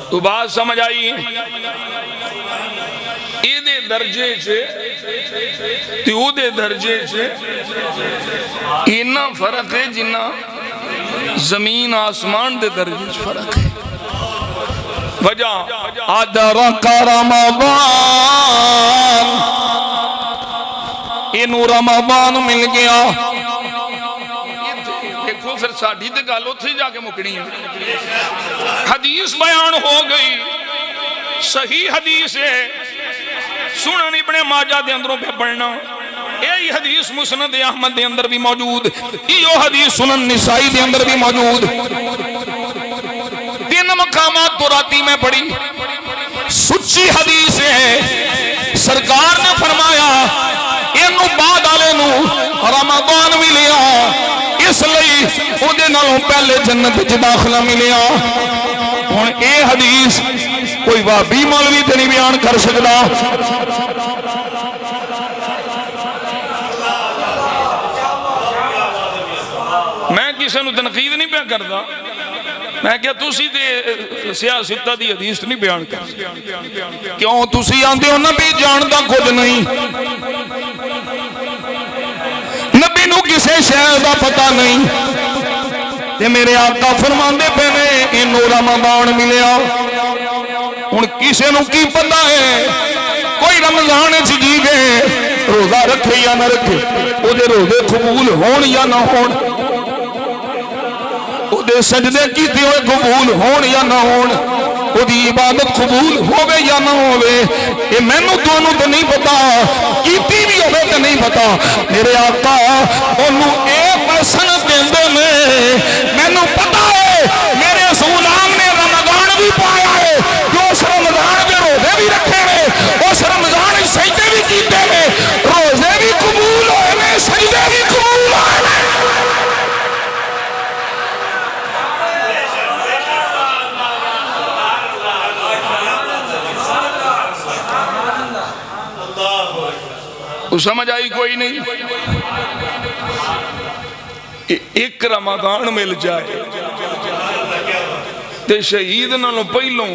تو بات سمجھ آئی ایدے درجے چھے تیودے درجے چھے اینا فرق ہے جنہ زمین آسمان دے درجے چھے فرق ہے وجہ ادرک رمضان انہوں رمضان مل گیا دیکھو پھر ساڑھی تے گالو تھی جا کے مکڑی ہے حدیث بیان ہو گئی صحیح حدیث ہے سنن ابن ماجہ دے اندروں پہ پڑھنا یہی حدیث مسند احمد دے اندر بھی موجود یہ حدیث سنن نسائی دے اندر بھی موجود تین مقامات تو راتی میں پڑھی سچی حدیث ہے سرکار نے فرمایا انہوں بعد آلے نو رمضان ملیا اس لئی او دے نالوں پہلے جنت وچ داخلہ ملیا ہن اے حدیث کوئی وہابی مولوی تے نہیں بیان کر سکدا میں کسی نو تنقید نہیں پہ کردا میں کیا تُسی دے سیاستہ دی حدیث نہیں بیان کر کیوں تُسی آندے ہو نبی جاندہ خود نہیں نبی نو کسے شہر دا پتہ نہیں تے میرے آقا فرماندے پہ نے انہوں رمضان ملیا ان کسے نو کی پتہ ہے کوئی رمضان جی گئے روزہ رکھے یا نہ رکھے او دے روزے قبول ہون یا نہ ہون او دے سجدے کیتے ہوئے قبول ہون یا نہ ہون او دی عبادت قبول ہوئے یا نہ ہوئے یہ میں نو دونوں تو نہیں پتا کیتی بھی ہوئے تو نہیں پتا میرے آقا انہوں ایک پرسنت دیندے میں نو پتا ہے میرے سولام نے رمضان بھی پایا ہے جو اس رمضان میں روزے بھی رکھے ہیں اس رمضان سجدے بھی کیتے ہیں روزے بھی قبول ہوئے سجدے بھی قبول ہوئے سمجھ آئی کوئی نہیں ایک رمضان مل جائے تے شہید نہ پہلوں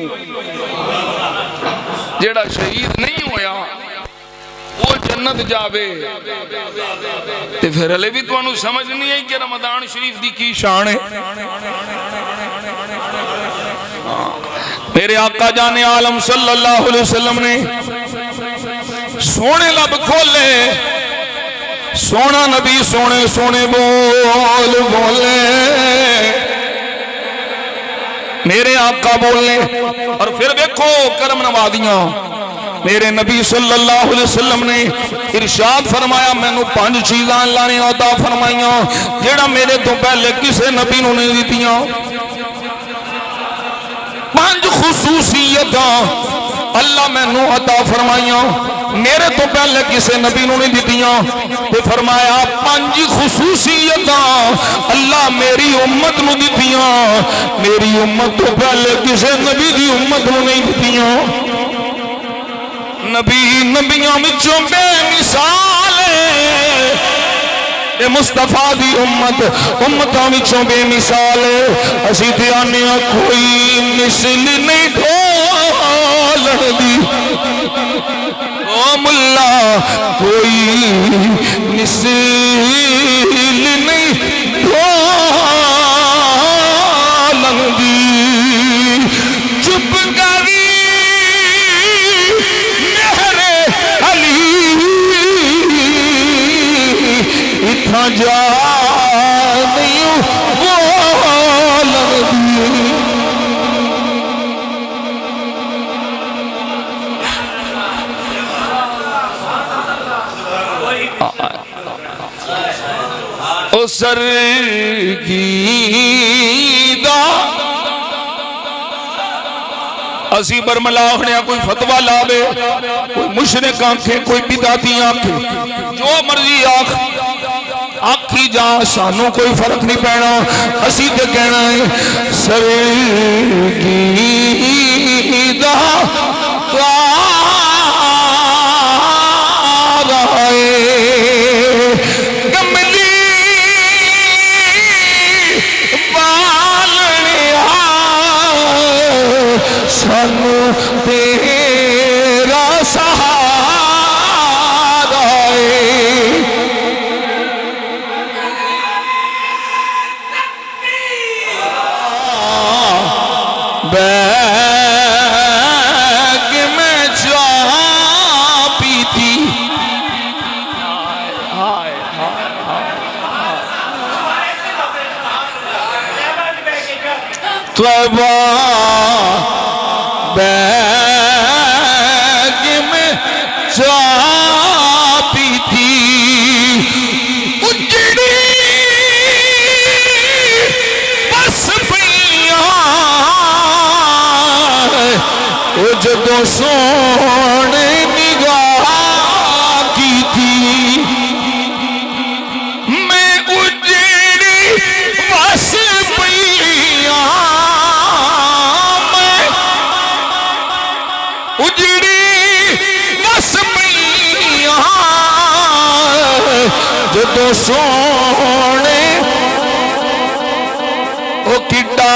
جیڑا شہید نہیں ہویا وہ جنت جاوے تے پھر علی بھی تو انہوں سمجھ نہیں ہے کہ رمضان شریف دی کی شان ہے میرے آقا جان عالم صلی اللہ علیہ وسلم نے سونے لب کھولے سونا نبی سونے سونے بول بولے میرے آقا بولنے اور پھر دیکھو کرم نوازیاں میرے نبی صلی اللہ علیہ وسلم نے ارشاد فرمایا میں نو 5 چیزاں اللہ نے عطا فرمائیاں جیڑا میرے تو پہلے کسے نبی نو نہیں دیتیاں 5 خصوصیتاں اللہ میں نو عطا فرمائیاں میرے تو پہلے کسے نبی نو نہیں دیتیاں تو فرمایا 5 خصوصیتاں اللہ میری امت نو دیتیاں میری امت تو پہلے کسے نبی دی امت نو نہیں دیتیاں نبی نبیاں وچوں بے مثال اے مصطفیٰ دی امتاں وچوں بے مثال اسی تے آنیا کوئی مثل نہیں ڈھولن دی او ملا کوئی مثل نہیں ڈھولن دی چپ کری اتھا جا نہیں بولن دی او سر کی دا اسی برملا ہونے کوئی فتوہ لاوے کوئی مشرک آنکھیں کوئی بدعتی آنکھیں جو مرضی آنکھی جا سانوں کوئی فرق نہیں پینا اسی تے کہنا ہے سر کی دا سانو تیرا سہارا ہے بیگ میں جا پیتی طیبہ بیگ میں جا پیتی اجڑی بس وہ جدو سونے نگاہ کی تھی میں اجڑی بس پیا میں اجڑی بس پیا جدو سونے وہ کڈا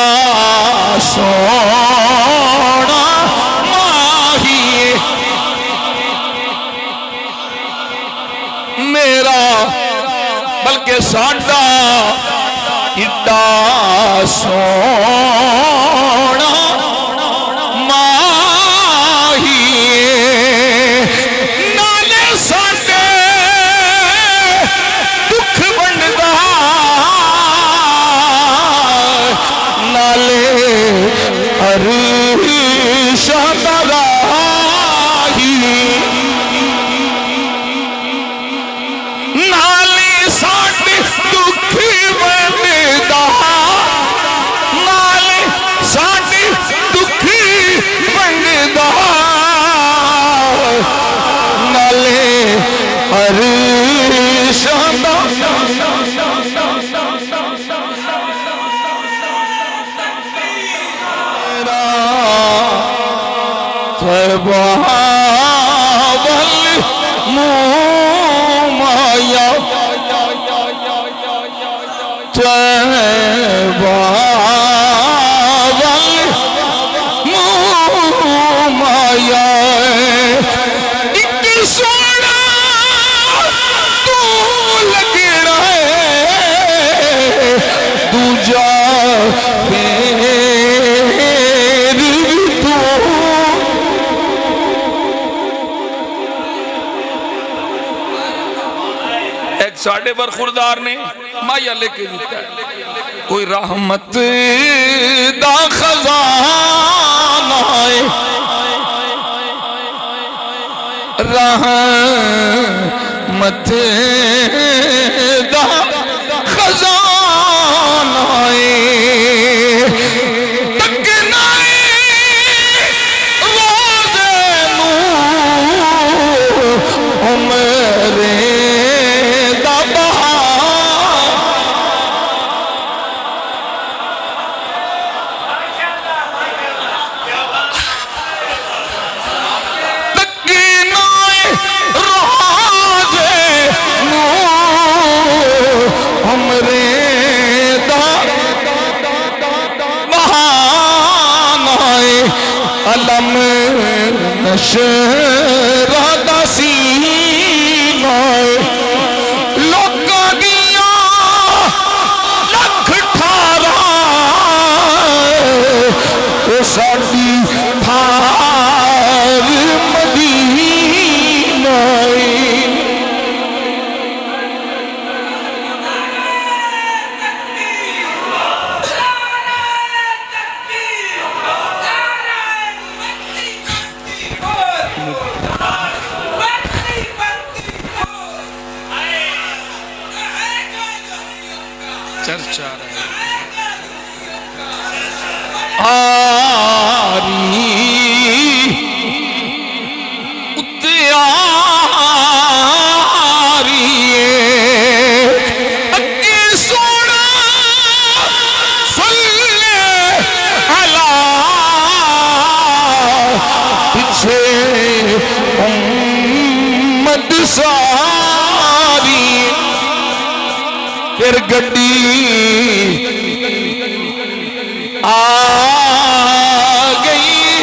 سونا میرا بلکہ ساڈا ایڈا سونا ماہی نالے ساڈے دکھ بندا نالے عرشاں دا راہی نالی ساڈی دکھی بندا نالی ساڈی دکھی بندا نالے عرشاں دا طیبہ والمومایا طیبہ والمومایا ایک سونا تو لگنا ہے دوجا ساڑھے برخوردار نے مایا لے کے دیتا ہے کوئی رحمت دا خزانہ ہے رحمت دا خزانہ ہے تکنا روزے نور عمرے علم نشر دا سینہ لوکاں دیاں لکھ ٹھارا او ساڈی تھار مدینہ چرچا آری اتیاری اکی سونا صلی اللہ پچھے امت ساری پھر گڈی آ گئی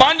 5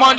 5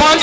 5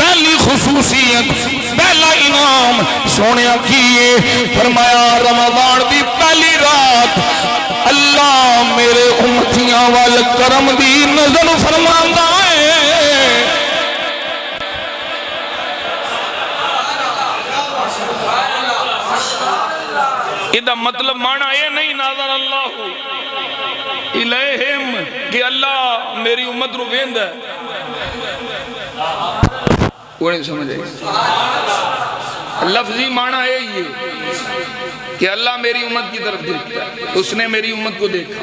پہلی خصوصیت پہلا انعام سونے کیے فرمایا رمضان دی پہلی رات اللہ میرے امتیاں وال کرم دی نظر فرماندا ہے یہ مطلب معنی یہ نہیں ناظر اللہ الیہم کہ اللہ میری امت رو ویند ہے وہ نہیں سمجھے لفظی معنی ہے یہ کہ اللہ میری امت کی طرف دیکھتا ہے اس نے میری امت کو دیکھا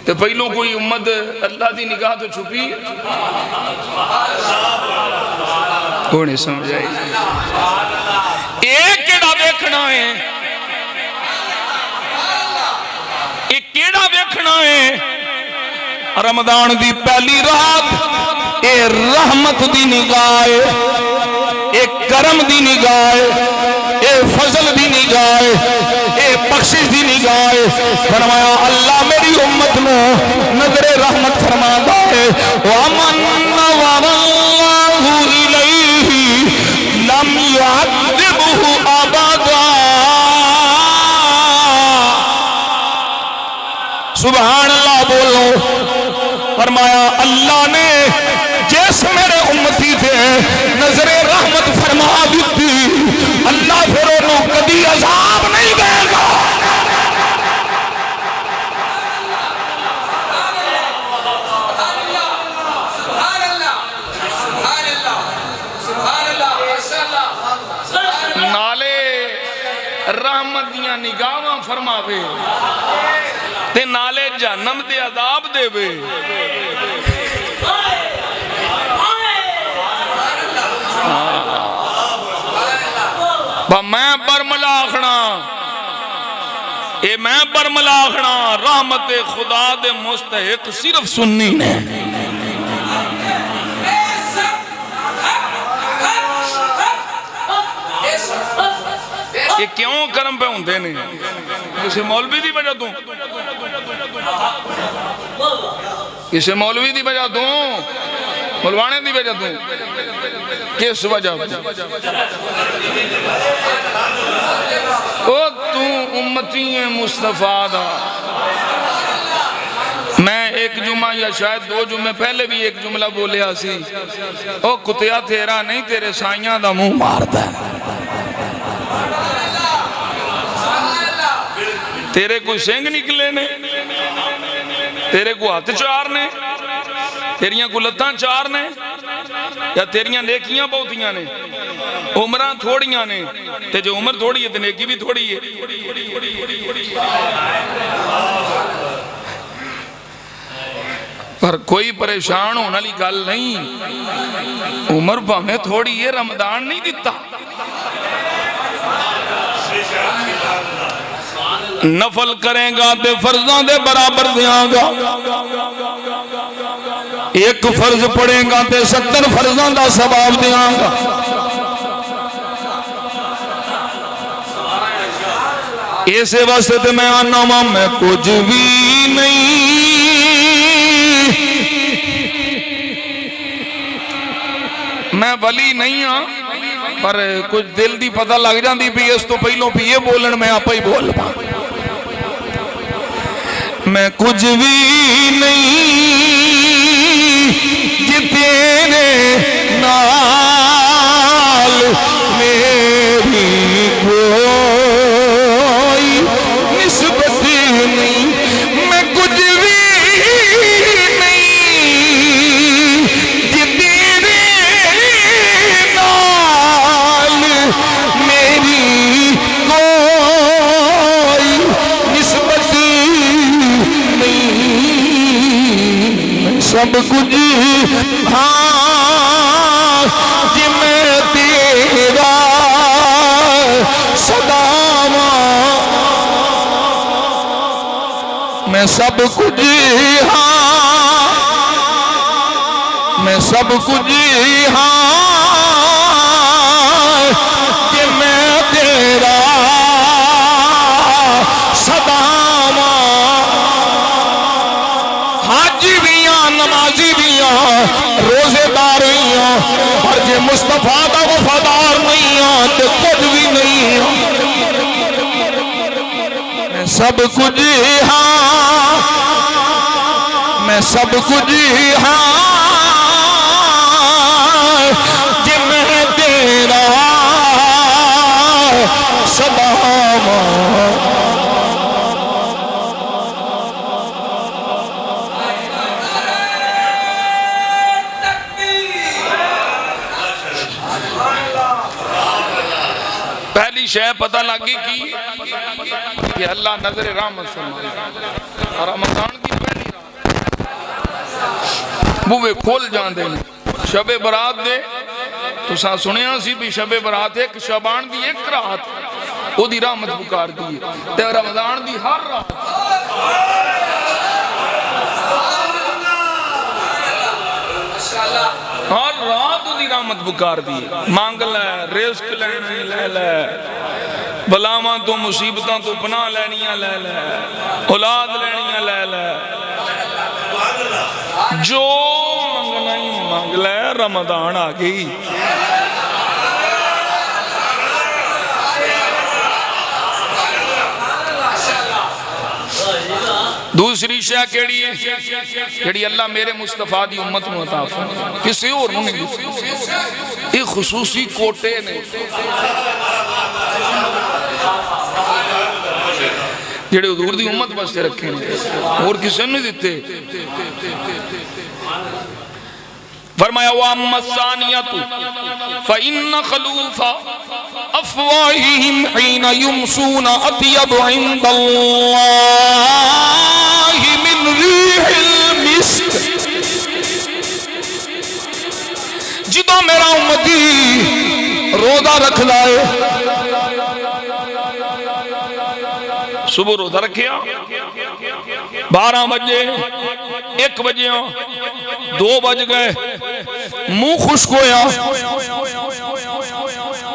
تو پہلوں کوئی امت اللہ دی نگاہ تو چھپی وہ نہیں سمجھے ایک کیڑا دیکھنا ہے ایک کیڑا دیکھنا ہے رمضان دی پہلی رات اے رحمت دی نگاہ اے کرم دی نگاہ اے فضل دی نگاہ اے بخشش دی نگاہ فرمایا اللہ میری امت نو نظر رحمت فرماتا ہے وَمَنْ نَوَرَ اللَّهُ إِلَيْهِ لَمْ يُعَذِّبْهُ أَبَدًا سبحان اللہ بولو فرمایا اللہ نے جیس میرے امتی تھے نظر رحمت فرما دیتی اللہ پھر انہوں کبھی عذاب نہیں دے گا نالے رحمت دیاں نگاہاں فرماوے تے نالے جہنم دے عذاب دے وے میں برملاخنا اے میں برملاخنا رحمت خدا دے مستحق صرف سنی نے یہ کیوں کرم پہ ہوندے نے کسی مولوی دی وجہ دوں کسی مولوی دی وجہ دوں مولوانے دی وجہ دوں کس وجہ او تو امتی مصطفیٰ دا میں ایک جمعہ یا شاید دو جمعے پہلے بھی ایک جملہ بولیا سی او کتیا تیرا نہیں تیرے سائیاں دا منہ مارتا ہے تیرے کوئی سنگ نکلے نے تیرے کو ہاتھ چار نے تیریاں کو لتاں چار نے یا تیریاں نیکیاں بہتیاں نے عمران تھوڑیاں نے تے جو عمر تھوڑی ہے تے نیکی بھی تھوڑی ہے پر کوئی پریشان ہونا لی گل نہیں عمر بہمیں تھوڑی ہے رمضان نہیں دیتا نفل کریں گا تے فرضاں دے برابر دیاں گا ایک فرض پڑھیں گا تے 70 فرضاں دا ثواب دیاں گا ایسے واسطے تے میں آنا ماں میں کچھ بھی نہیں میں ولی نہیں ہاں پر کچھ دل دی پتہ لگ جاندی بھی اس تو پہلوں بھی یہ بولن میں آپ ہی بول پا میں کچھ بھی نہیں جی تیرے نال میری کوئی نسبت نہیں میں کچھ بھی نہیں جی تیرے نال میری کوئی نسبت سب کچھ ہاں جی میں تیرا صدا میں سب کچھ ہاں میں سب کچھ ہاں کہ میں تیرا صدا حاجی بھی نمازی بھی روزے دار پر جے مصطفیٰ دا وفادار نہیں ہاں تے کچھ بھی نہیں ہاں میں سب کچھ ہاں میں سب کچھ ہاں جے میں تیرا سدا پہلی شے پتہ لگی کی کہ اللہ نظر رحمت فرمائے رمضان کی پہلی رات بوے کھول جان دے شب برات دے تو سا سنیا سی بھی شب برات ایک شبان دی ایک رات او دی رحمت بکار دی تے رمضان دی ہر رات ہر رات دی رحمت بکار دی مانگ لے رزق لینے لے لے بلاواں تو مصیبتاں تو پناہ لینیاں لے لے اولاد لینیاں لے لے جو منگنا ہی مانگ لے رمضان آ گئی دوسری شے کیڑی ہے کیڑی اللہ میرے مصطفیٰ دی امت میں عطا فرمائے کسی اور نہیں دی ایک خصوصی کوٹے نے جڑے حضور دی امت بستے رکھے ہیں اور کسی نہیں دیتے فرمایا وَأَمَّا الثَّانِيَةُ فَإِنَّ خَلُوفَ أَفْوَاهِهِمْ حِينَ يُمْسُونَ أَطْيَبُ عِندَ اللَّهِ مِنْ رِيحِ الْمِسْكِ جدو میرا امتی روزہ رکھ لائے صبح روزہ رکھیا 12 بجے 1 بجے 2 بج گئے منہ خشک ہویا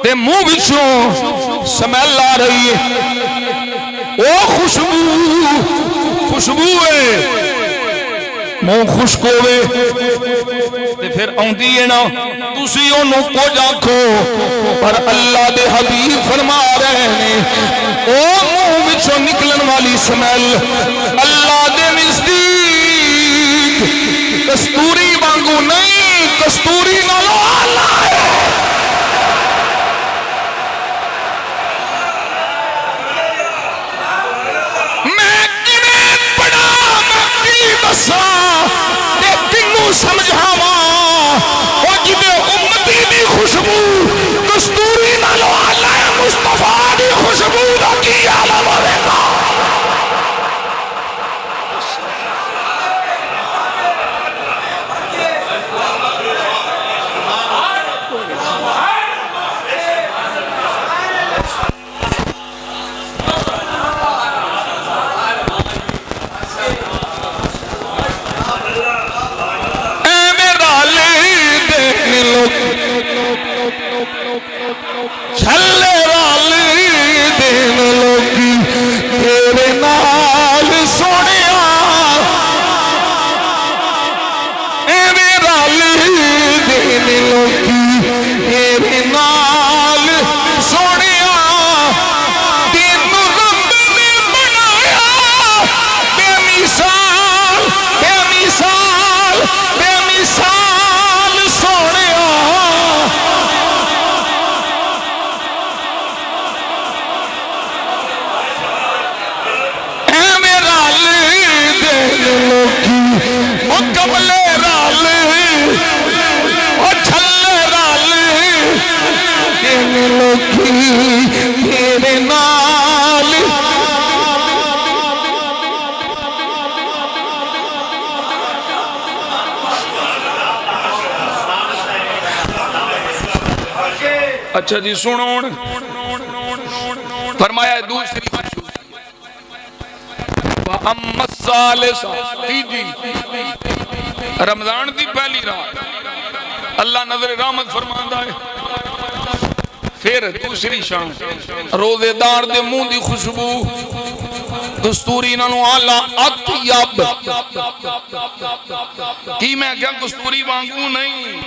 تے منہ بچوں سمیل آ رہی ہے او خوشبو ہے منہ خشک ہوئے تے پھر آندی ہے نا تسی انہوں کو جاکھو پر اللہ دے حبیب فرما رہے ہیں او منہ بچوں نکلن والی سمیل اللہ دے نزدیک کستوری وانگو نہیں کستوری نالو آلہ ہے میں کنیں پڑا میں کی بسا تے کنوں سمجھاواں او جدے امتی دی خوشبو کستوری نالو آلہ ہے مصطفیٰ دی خوشبو دا کی آلہ ہوئے گا چھلے والی دین لوگی تیرے نال سونیا ایویں رالی دین لوگی تیرے نال سونیا تین رب نے بنایا بے مثال بے مثال بے مثال سونیا مکملے رال اور چھلے رال تین لوگی تیرے نال اچھا جی سنو فرمایا دوسری وَأَمَّا الثَّالِثَةُ تیجی رمضان دی پہلی رات اللہ نظر رحمت فرماندا ہے پھر دوسری شان روزے دار دے منہ دی خوشبو کستوری نالوں آلہ اطیب کی میں کیا کستوری وانگوں نہیں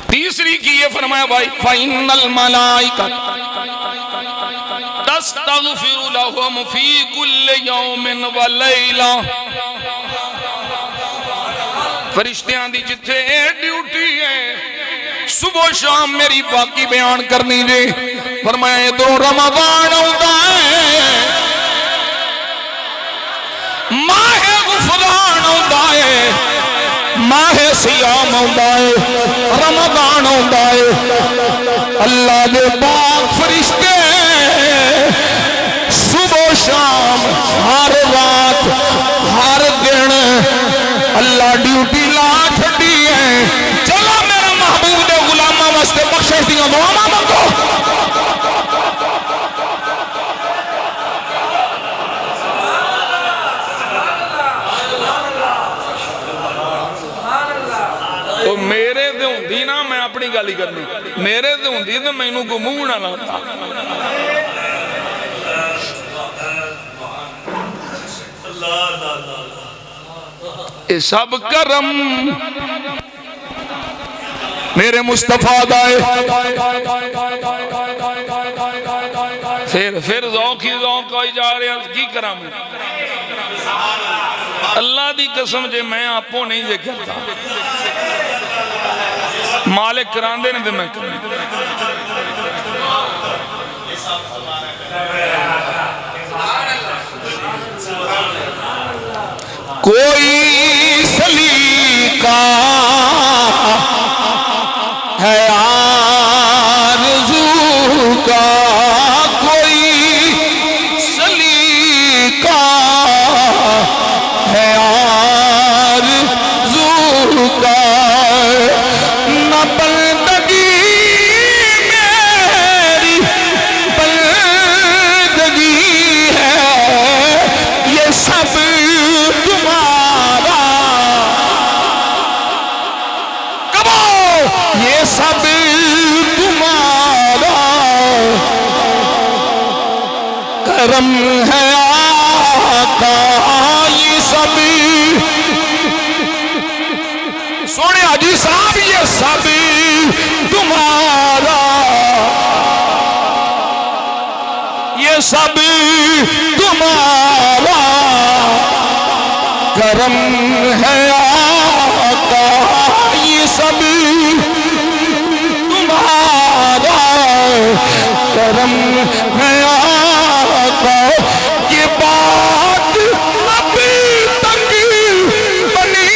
تیسری کی یہ فرمایا بھائی فَإِنَّ الْمَلَائِكَةَ تَسْتَغْفِرُ لَهُمْ فِي كُلِّ يَوْمٍ وَلَيْلَةٍ فرشتیاں دی جتھے ڈیوٹی ہے صبح و شام میری باقی بیان کرنی جے فرمایا ادھر رمضان ہوتا ہے ماہ غفران ہوتا ہے ماہ سیام ہوتا ہے رمضان ہوتا ہے اللہ دے پاک فرشتے صبح و شام ہر رات ہر دن اللہ ڈیوٹی لا چھڑی ہے چلو میرے محبوب دے غلامہ واسطے بخشش دیاں دعاواں منگو تو میرے دے ہوندی نا میں اپنی گالی کرنی میرے دے ہوندی تو میں انہوں کو منہ نہ لاتا اے سب کرم میرے مصطفیٰ دائے پھر ذوق ہی ذوق آئی جا رہے ہیں کی کرم اللہ دی قسم جے میں آپوں نہیں جے کرتا مالک کران دے نہیں دے میں کرنے کوئی سلیقہ ہے آرزو کا کوئی سلیقہ ہے آرزو کا نہ بندگی میری بندگی ہے یہ سب تمہارا کبو یہ سب تمہارا کرم ہے آقا یہ سب سونے حاجی صاحب یہ سب تمہارا یہ سب تمہارا کرم ہے آقا یہ سب تمہارا کرم ہے آقا یہ بات ابھی تک بنی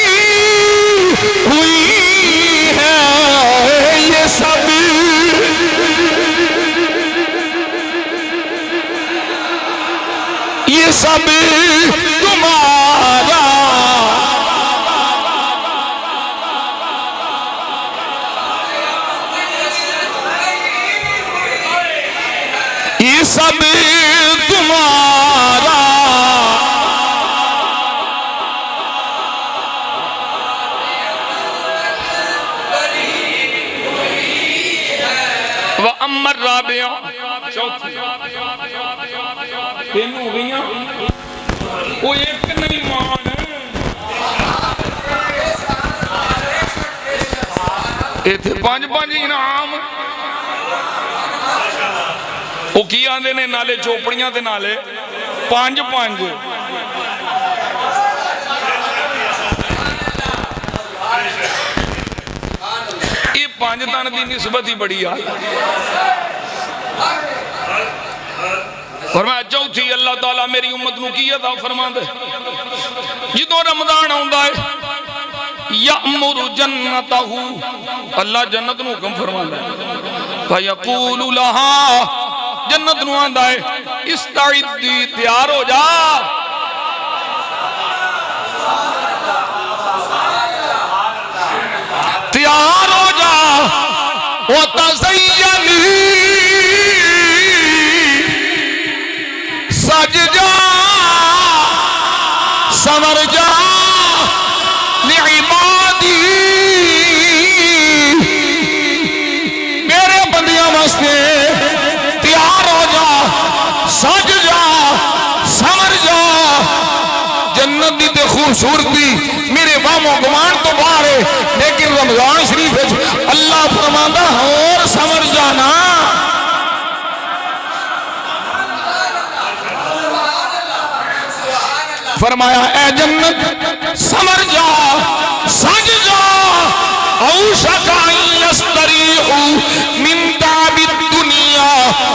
ہوئی ہے یہ سب یہ سب تمہارا یہ سب تمہارا وَأَمَّا الرَّابِعُ چوتھی تین ہو گئیاں وہ ایک نہیں مان ایتھے پانچ انعام وہ کی آندے نے نالے چوپڑیاں تے نالے پانچ یہ پانچ تن دی نسبت ہی بڑی آئی فرمایا چوتھی اللہ تعالیٰ میری امت نو کی عطا فرما دے جدو رمضان آندا ہے یأمر جنتہ اللہ جنت نو حکم فرما دے فیقول لہا جنت نو آندا ہے استعدی تیار ہو جا تیار ہو جا وتزینی سج جا سمر جا لعبادی میرے بندیاں واسطے تیار ہو جا سج جا سمر جا جنت دی تے خوبصورتی میرے واہم و گمان تو باہر ہے، لیکن رمضان شریف اللہ فرماندا اور سمجھ جانا فرمایا اے جنت سمر جا سج جا اوشکا یستریحو من داب الدنیا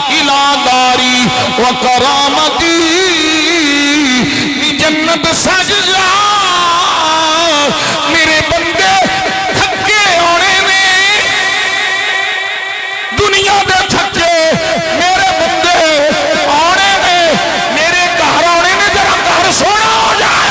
الى داری و کرامتی جنت سج جا میرے بندے تھکے ہونے میں دنیا دے تھکے میرے بندے آنے میں میرے گھر آنے میں ذرا گھر سونا ہو جائے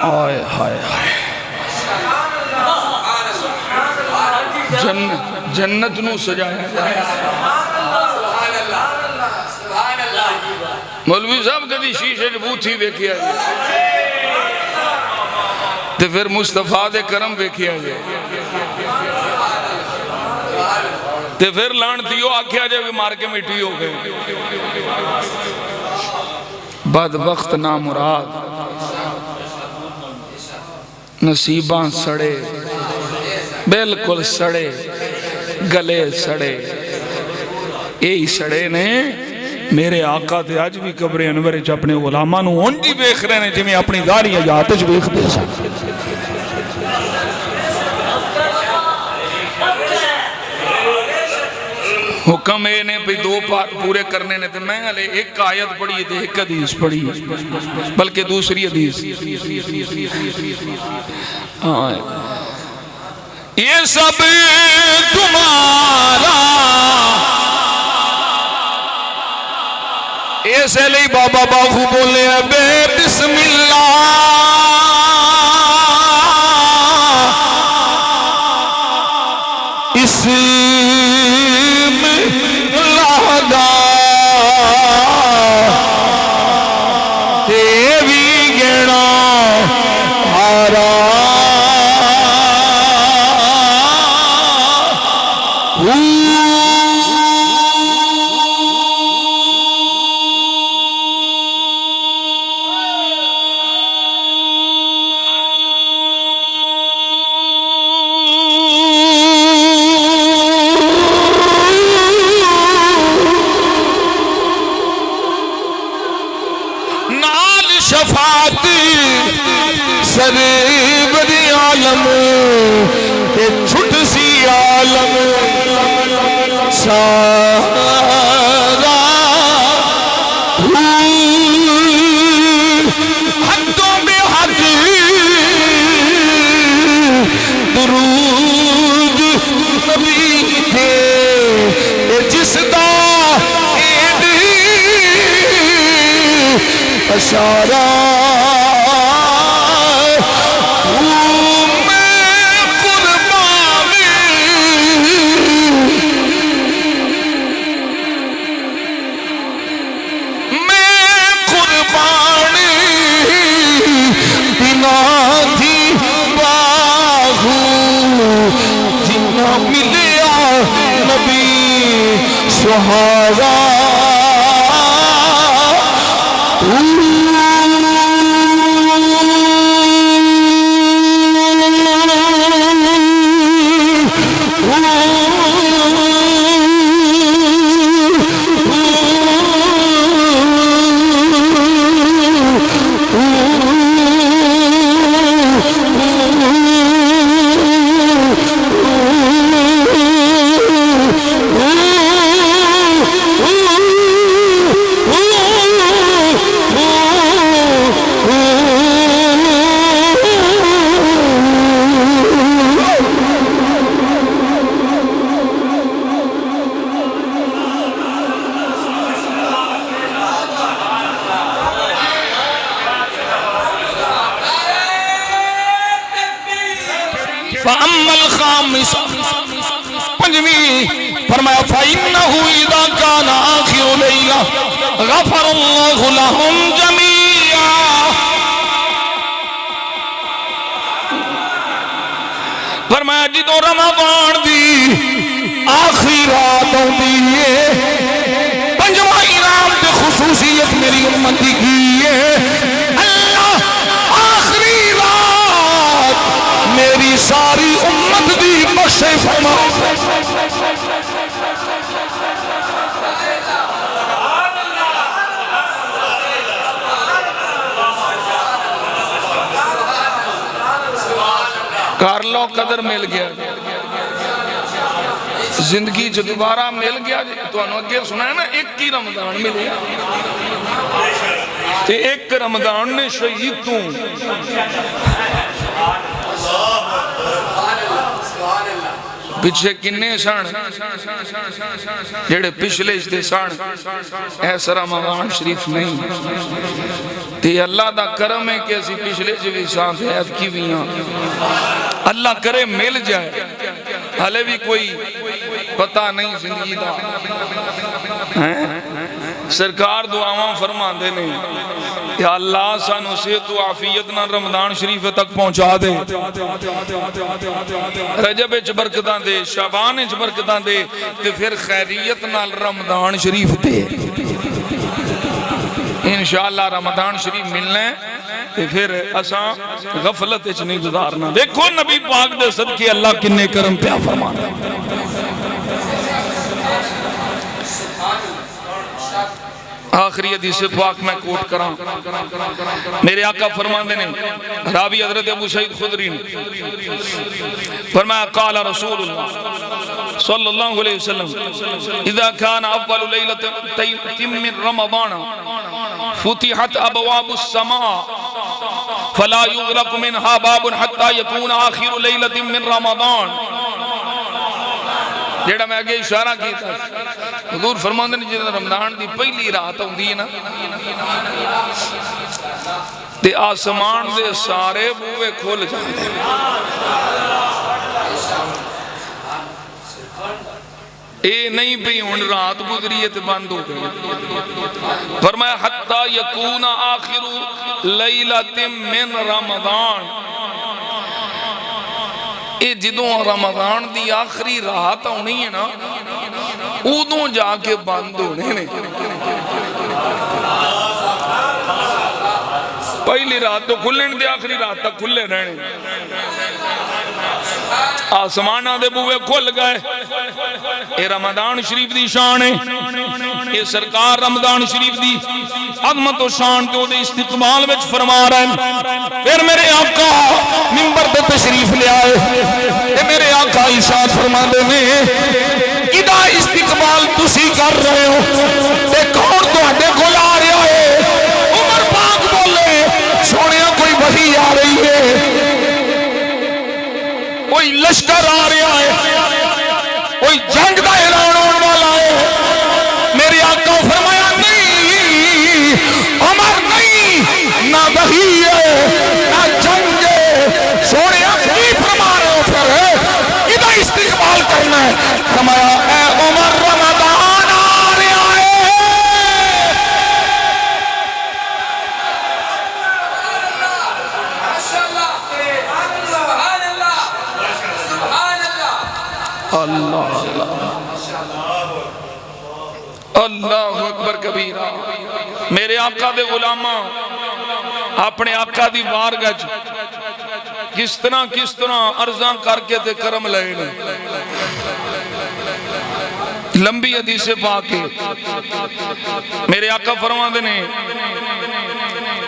آئے ہائے ہائے جنت نو سجایا جائے مولوی صاحب کدی شیشے بوتھی ویکھیا گیا تے پھر مصطفیٰ دے کرم ویکھیا گیا تے پھر لانتیو آکھیا جائے مار کے مٹی ہو گئے بدبخت نامراد نصیباں سڑے بالکل سڑے گلے سڑے یہی سڑے نے میرے آقا تے آج بھی قبر انور وچ اپنے غلاماں نو اونجی ویکھ رہے نے جویں اپنی داڑھی حیات وچ ویکھدے سن حکم اے نے بھی دو پارٹ پورے کرنے نے تے میں ہلے ایک آیت پڑھی تے ایک حدیث پڑھی بلکہ دوسری حدیث یہ سب تمہارا ایسے لئی بابا باہو بولے بے بسم اللہ اسم اللہ دا تیوی گینا ہارا شفاعت سریب دی عالم تے چھٹ سی عالم سارا حدوں بے حد درود نبی تھے جس دا اشارہ میں قربانی بنا تھی باہو جنہ ملیا نبی سہارا فَأَمَّا الْخَامِسَ پنجویں فرمایا فَإِنَّهُ إِذَا كَانَ آخِرُ لَيْلَةٍ غَفَرَ اللَّهُ لَهُمْ جَمِيعًا فرمایا جدوں رمضان دی آخری رات ہوندی ہے پنجواں انعام تے خصوصیت میری امت دی کی ہے اللہ آخری رات میری ساری امت دی بخش فرما کر لو قدر مل گیا زندگی جو دوبارہ مل گیا تو انہوں اگے سنا ہے نا ایک ہی رمضان ملے تے ایک رمضان نے شہید تو پچھے کنے سان جڑے پچھلے اجتے سان ایسا رمضان شریف نہیں تے اللہ دا کرم ہے کہ اسی پچھلے جوی سان حیات کی بھی اللہ کرے مل جائے حالے بھی کوئی پتہ نہیں زندگی دا سرکار دعاواں فرما دے نہیں یا اللہ سانو صحت و عافیت نہ رمضان شریف تک پہنچا دے رجب اچ برکتاں دے شعبان اچ برکتاں دے تے پھر خیریت نال رمضان شریف دے انشاءاللہ رمضان شریف ملنا ہے تے پھر اساں غفلت اچ نہیں گزارنا دیکھو نبی پاک دے صدقے اللہ کنے کرم پیا فرمانا آخری حدیث پاک میں کوٹ کراں میرے آقا فرماندے نے راوی حضرت ابو سعید خدری نے فرمایا قال رسول اللہ صلی اللہ علیہ وسلم اذا كان اول ليلة من رمضان فتحت ابواب السماء فلا يغلق منها باب حتى يكون آخر ليلة من رمضان جیڑا میں آگے اشارہ کیتا حضور فرماندے نے جیڑا رمضان دی پہلی رات ہوندی ہے نا تے آسمان دے سارے بوئے کھول جاندے اے نہیں بھی ہن رات گزری تے بند ہو گئی فرمایا حتی یکون آخر لیلۃ من رمضان اے جدوں رمضان دی آخری رات ہونی ہے نا ادوں جا کے بند ہونے نے پہلی رات تو کھلن دے آخری رات تک کھلے رہنے آسمانہ دے بوئے کھل گئے اے رمضان شریف دی شان ہے اے سرکار رمضان شریف دی عظمت و شان تو دے استقبال میں فرما رہے ہیں پھر میرے آقا منبر پہ تشریف لے آئے اے میرے آقا ارشاد فرما دے میں ادا استقبال تسی کر رہے ہو تے کون تو ہڈے کھول آ رہا ہے عمر پاک بولے سونیا کوئی وحی آ رہی ہے کوئی لشکر آ رہا ہے کوئی جنگ دا اعلان ہونے والا ہے میرے آقا فرمایا نہیں عمر نہیں نہ وحی ہے نہ جنگ ہے سونے کی فرما رہے ہو پھر ادھا استقبال کرنا ہے فرمایا اے عمر رمضان آ رہا ہے اللہ اکبر کبیرہ میرے آقا دے غلامہ اپنے آقا دی بارگاہ کس طرح عرضاں کر کے تے کرم لائے لمبی حدیث پاک ہے میرے آقا فرما دینے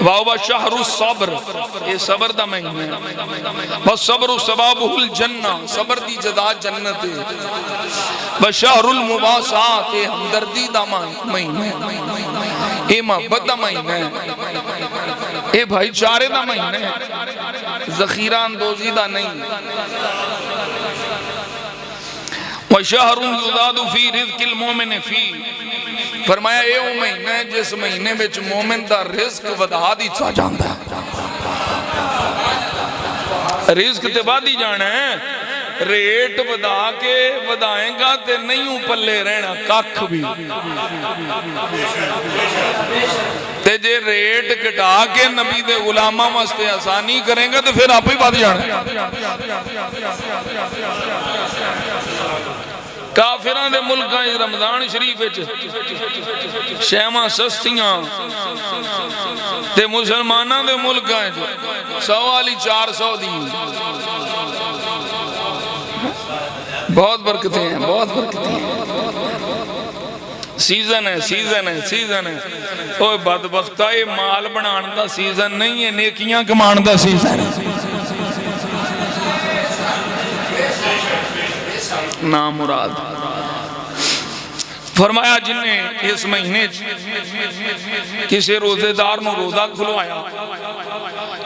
وَهُوَ شَهْرُ الصَّبْرِ یہ صبر دا مہینہ ہے وَالصَّبْرُ سَبَابُهُ الْجَنَّةِ صبر دی جزا جنت ہے وَشَهْرُ الْمُبَاسَاتِ یہ ہمدردی دا مہینہ ہے یہ محبت دا مہینہ ہے یہ بھائی چارے دا مہینہ ہے ذخیرہ اندوزی دا نہیں وَشَهْرٌ يُضَادُ فِي رِزْقِ الْمُؤْمِنِ فِي فرمایا اے وہ مہینہ ہے جس مہینے میں مومن دا رزق ودا دی چاہ جاندہ ہے رزق تے بادی جانا ہے ریٹ ودا کے ودائیں گا تے نہیں پلے رہنا کاکھ بھی تے جے جے ریٹ کٹا کے نبی دے غلامہ واسطے آسانی کریں گے تو پھر آپ ہی بات جانے کافران دے ملکاں رمضان شریف شیمہ سستیاں تے مسلمانہ دے ملکاں 100 والی 400 دی بہت برکتیں ہیں بہت برکتیں ہیں سیزن ہے سیزن ہے سیزن ہے اوہ بدبختہ یہ مال بنان دا سیزن نہیں ہے نیکیاں کمان دا سیزن ہے نام مراد فرمایا جن نے اس مہینے کسی روزے دار نو روزہ کھلوایا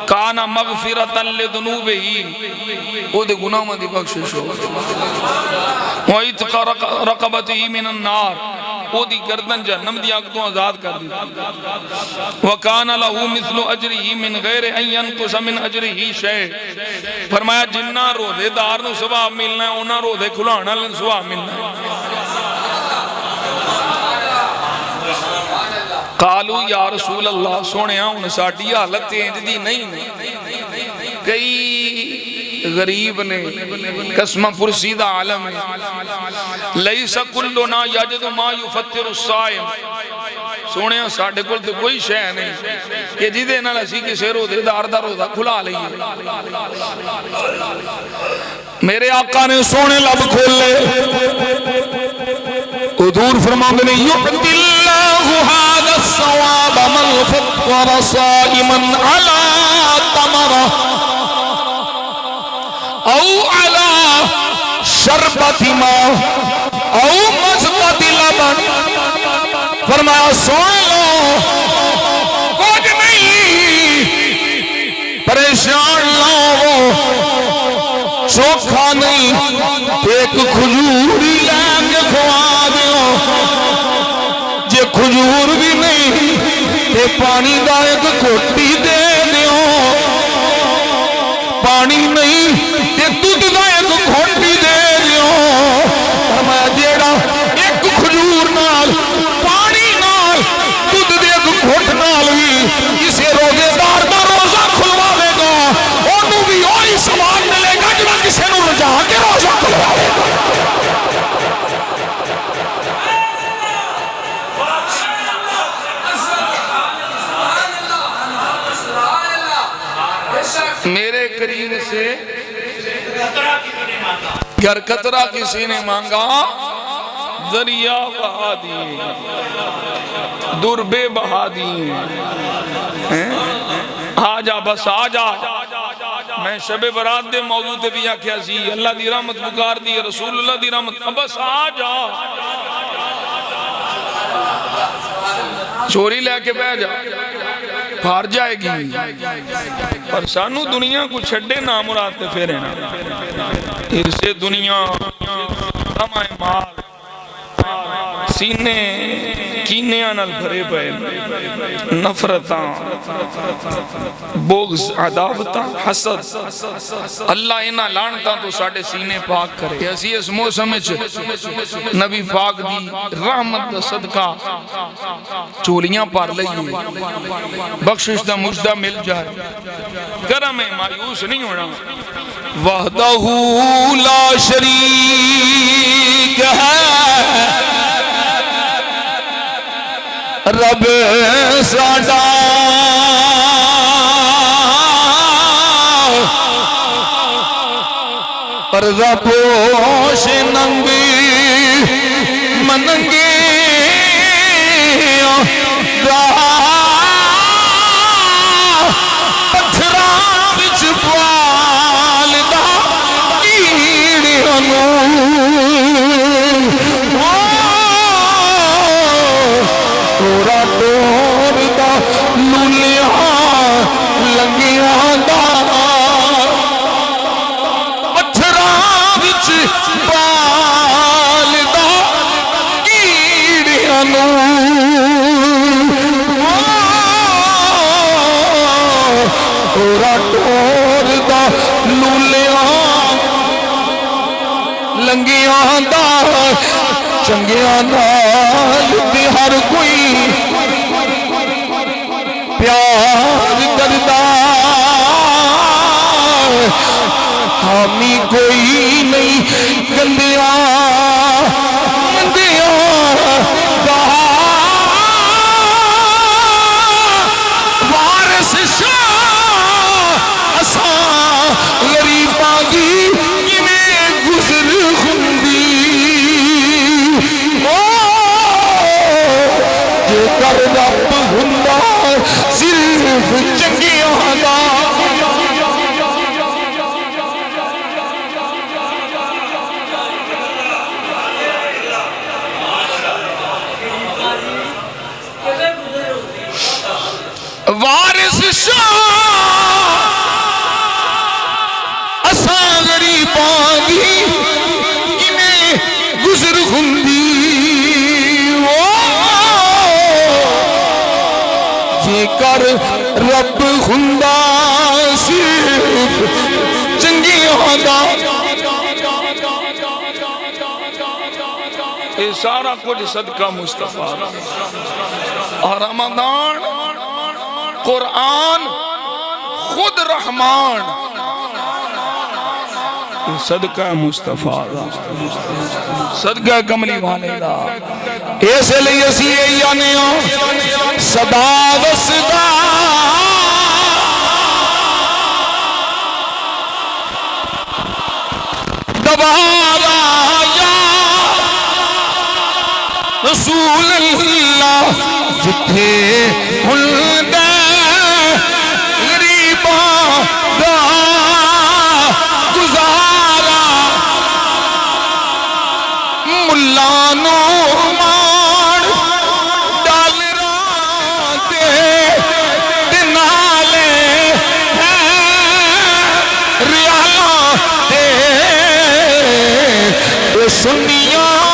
کانا مغفرتا لذنوبہی او دے گناہ مدی بخشش ہو وَإِتْقَ رَقَبَتِهِ مِنَ النَّارِ او دی گردن جہنم دی آگ تو آزاد کر دی وَكَانَ لَهُ مِثْلُ أَجْرِهِ مِنْ غَيْرِ أَنْ يَنْقُسَ مِنْ أَجْرِهِ شَيْءٍ فرمایا جنہ روزے دار نو ثواب ملنا ہے انہاں روزے کھلانا لن ثواب ملنا ہے قالو یا رسول اللہ سونے آؤں ساڑھی حالت تینج دی نہیں کئی غریب نے قسم پرسیدہ عالم ہے لیسا کلنا یجد ما یفتر الصائم سونے آؤں ساڑھے کل تو کوئی شے نہیں کہ جیدے نہ لسی کسے روزے دار دا روزہ کھلا لئیے میرے آقا نے سونے لب کھول لے حضور فرماؤں نے یعطی اللہ هذا الثواب من فطر صائما على تمرة او على شربت ماء او مزقت لبن فرمایا سوئے لو کچھ نہیں پریشان لاؤ چوکھا نہیں ایک کھجوری لے کے کھوا دیو جے کھجور بھی نہیں تے پانی دا ایک گھوٹی دے دیو پانی نہیں تے دودھ دا ایک گھوٹی دے دیو فرمایا جیڑا ایک کھجور نال پانی نال دودھ دے ایک گھوٹ نال بھی اسے روزے دار دا روزہ کھلواوے گا انہوں بھی وہی ثواب ملے گا جب کسی نو رجا کے روزہ کھلواوے گا میرے کریم سے گر قطرہ کسی نے مانگا دریا بہا دیئے دربے بہا دیئے آجا بس آجا میں شب برات دے موضوع دے بھی آکھیا سی اللہ دی رحمت بکار دی رسول اللہ دی رحمت بس آجا چوری لے کے بہ جا پھار جائے گی پر سانو دنیا کو چھڑے نامراد تے پھیرے نا اسے دنیا ہمائے مال سینے کینیاں نال بھرے پئے نفرتاں بغض عداوتاں حسد اللہ انہاں لعنتاں تو ساڑے سینے پاک کرے ایسی اس موسم وچ نبی پاک دی رحمت دا صدقہ چولیاں پار لئیے بخشش دا مجدہ مل جائے کرم مایوس نہیں ہونا وحدہ لا شریک ہے رب ساڈا پردہ پوش ننگی مننگی پتھراں وچ پالدا کیڑیاں ٹور دا لولیاں لنگیاں دا پتھراں وچ پالدا کیڑیاں ٹور دا لولیاں لنگیاں دا چنگیاں نال تے ہر کوئی یار رب ہندا صرف چنگیاں دا وارث شاہ اساں غریباں دی کیویں گزر ہوندی جے کر رب ہندا صرف چنگیاں دا اے سارا کچھ صدقہ مصطفیٰ اور رمضان قرآن خود رحمان صدقہ مصطفیٰ صدقہ کملی والے دا اس لیے اسی یعنی صدا وسدا دوبارہ یا رسول اللہ جتھے ہلدے سنیاں